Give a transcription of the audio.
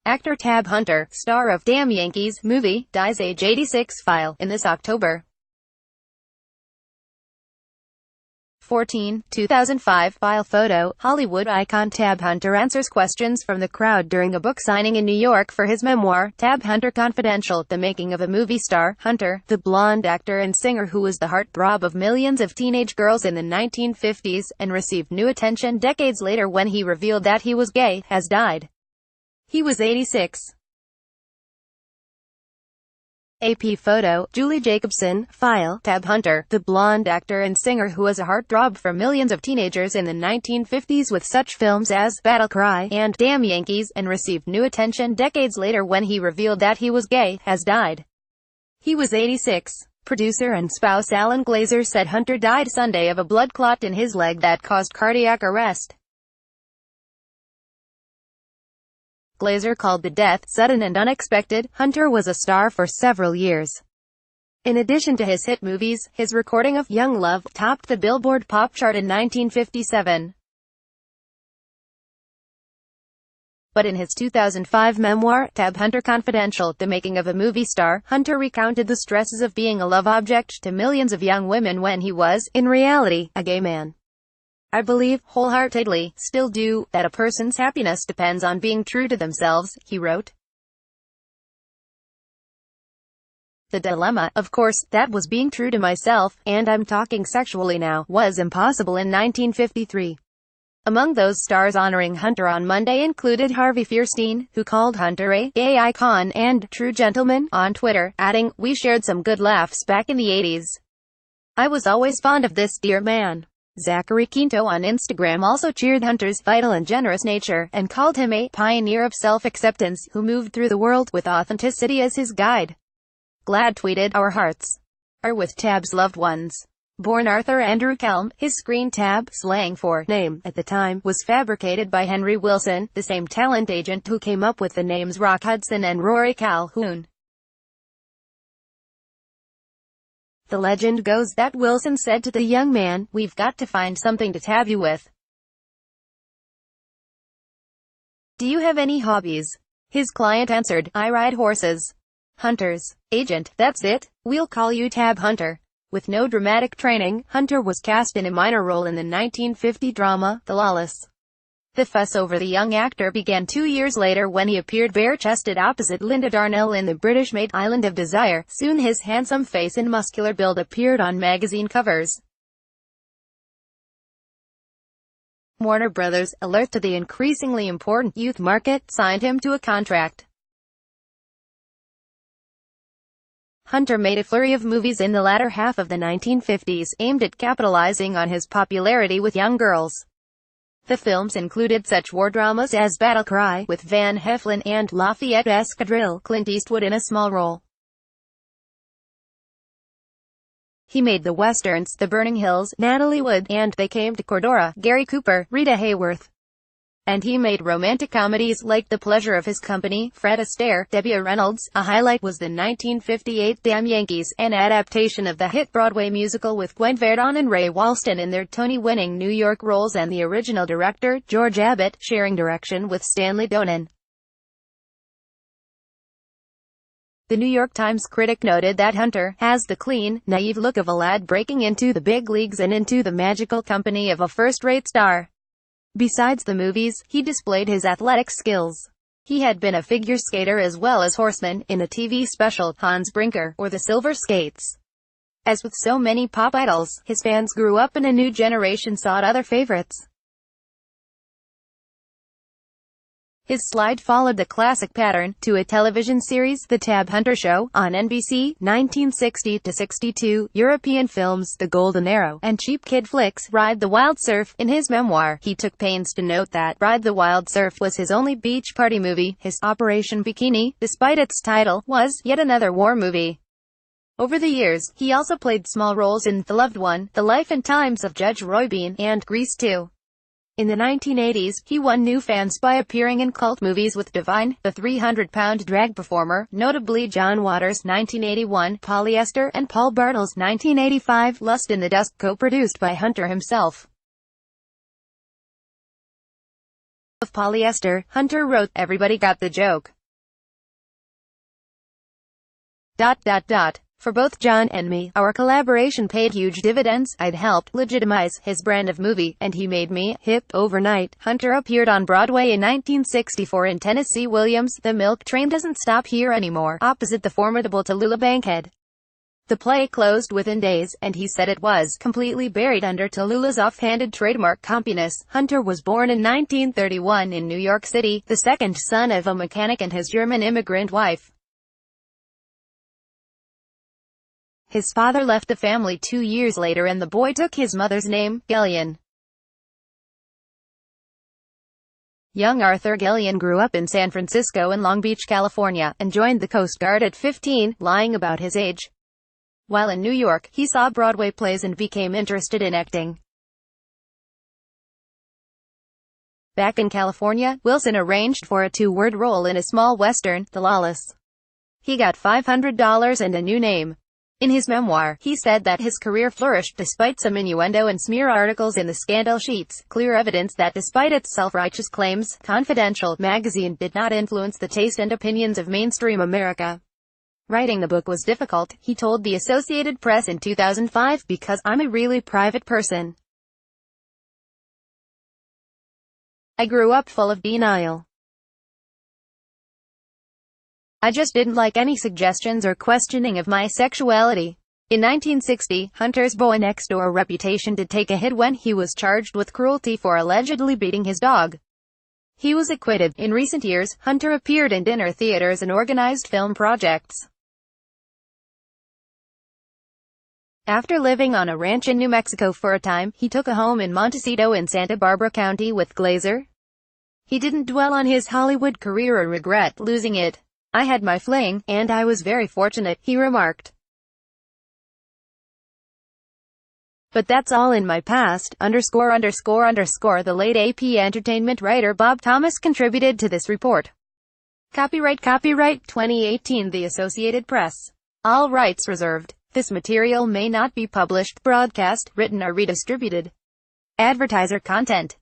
Actor Tab Hunter, star of Damn Yankees movie, dies age 86. File in this October 14, 2005. File photo. Hollywood icon Tab Hunter answers questions from the crowd during a book signing in New York for his memoir, Tab Hunter Confidential, The Making of a Movie Star. Hunter, the blonde actor and singer who was the heartthrob of millions of teenage girls in the 1950s, and received new attention decades later when he revealed that he was gay, has died. He was 86. AP photo. Julie Jacobson. File. Tab Hunter, the blonde actor and singer who was a heartthrob for millions of teenagers in the 1950s with such films as Battle Cry and Damn Yankees, and received new attention decades later when he revealed that he was gay, has died. He was 86. Producer and spouse Alan Glazer said Hunter died Sunday of a blood clot in his leg that caused cardiac arrest. Glazer called the death sudden and unexpected. Hunter was a star for several years. In addition to his hit movies, his recording of Young Love topped the Billboard pop chart in 1957. But in his 2005 memoir, Tab Hunter Confidential, The Making of a Movie Star, Hunter recounted the stresses of being a love object to millions of young women when he was, in reality, a gay man. I believe, wholeheartedly, still do, that a person's happiness depends on being true to themselves, he wrote. The dilemma, of course, that was being true to myself, and I'm talking sexually now, was impossible in 1953. Among those stars honoring Hunter on Monday included Harvey Fierstein, who called Hunter a gay icon and true gentleman on Twitter, adding, "We shared some good laughs back in the 80s. I was always fond of this dear man." Zachary Quinto on Instagram also cheered Hunter's vital and generous nature, and called him a pioneer of self-acceptance, who moved through the world with authenticity as his guide. Glad tweeted, "Our hearts are with Tab's loved ones." Born Arthur Andrew Kelm, his screen Tab, slang for name, at the time, was fabricated by Henry Wilson, the same talent agent who came up with the names Rock Hudson and Rory Calhoun. The legend goes that Wilson said to the young man, "We've got to find something to tab you with. Do you have any hobbies?" His client answered, "I ride horses." Hunter's agent, "That's it, we'll call you Tab Hunter." With no dramatic training, Hunter was cast in a minor role in the 1950 drama, The Lawless. The fuss over the young actor began 2 years later when he appeared bare-chested opposite Linda Darnell in the British-made Island of Desire. Soon his handsome face and muscular build appeared on magazine covers. Warner Brothers, alert to the increasingly important youth market, signed him to a contract. Hunter made a flurry of movies in the latter half of the 1950s, aimed at capitalizing on his popularity with young girls. The films included such war dramas as Battle Cry, with Van Heflin, and Lafayette Escadrille, Clint Eastwood in a small role. He made the westerns, The Burning Hills, Natalie Wood, and They Came to Cordora, Gary Cooper, Rita Hayworth. And he made romantic comedies like The Pleasure of His Company, Fred Astaire, Debbie Reynolds. A highlight was the 1958 Damn Yankees, an adaptation of the hit Broadway musical with Gwen Verdon and Ray Walston in their Tony-winning New York roles, and the original director, George Abbott, sharing direction with Stanley Donen. The New York Times critic noted that Hunter has the clean, naive look of a lad breaking into the big leagues and into the magical company of a first-rate star. Besides the movies, he displayed his athletic skills. He had been a figure skater as well as horseman, in a TV special, Hans Brinker, or The Silver Skates. As with so many pop idols, his fans grew up and a new generation sought other favorites. His slide followed the classic pattern, to a television series, The Tab Hunter Show, on NBC, 1960-62, European films, The Golden Arrow, and cheap kid flicks, Ride the Wild Surf. In his memoir, he took pains to note that Ride the Wild Surf was his only beach party movie. His Operation Bikini, despite its title, was yet another war movie. Over the years, he also played small roles in The Loved One, The Life and Times of Judge Roy Bean, and Grease 2. In the 1980s, he won new fans by appearing in cult movies with Divine, the 300-pound drag performer, notably John Waters' 1981 Polyester, and Paul Bartle's 1985 Lust in the Dusk, co-produced by Hunter himself. of polyester, Hunter wrote, "Everybody got the joke. For both John and me, our collaboration paid huge dividends. I'd helped legitimize his brand of movie, and he made me hip overnight." Hunter appeared on Broadway in 1964 in Tennessee Williams' The Milk Train Doesn't Stop Here Anymore, opposite the formidable Tallulah Bankhead. The play closed within days, and he said it was completely buried under Tallulah's off-handed trademark compiness. Hunter was born in 1931 in New York City, the second son of a mechanic and his German immigrant wife. His father left the family 2 years later and the boy took his mother's name, Gellion. Young Arthur Gellion grew up in San Francisco and Long Beach, California, and joined the Coast Guard at 15, lying about his age. While in New York, he saw Broadway plays and became interested in acting. Back in California, Wilson arranged for a 2-word role in a small western, The Lawless. He got $500 and a new name. In his memoir, he said that his career flourished despite some innuendo and smear articles in the scandal sheets, clear evidence that despite its self-righteous claims, Confidential magazine did not influence the taste and opinions of mainstream America. Writing the book was difficult, he told the Associated Press in 2005, because I'm a really private person. I grew up full of denial. I just didn't like any suggestions or questioning of my sexuality. In 1960, Hunter's Boy Next Door reputation did take a hit when he was charged with cruelty for allegedly beating his dog. He was acquitted. In recent years, Hunter appeared in dinner theaters and organized film projects. After living on a ranch in New Mexico for a time, he took a home in Montecito in Santa Barbara County with Glazer. He didn't dwell on his Hollywood career or regret losing it. "I had my fling, and I was very fortunate," he remarked. "But that's all in my past." The late AP Entertainment writer Bob Thomas contributed to this report. Copyright 2018 The Associated Press. All rights reserved. This material may not be published, broadcast, written or redistributed. Advertiser content.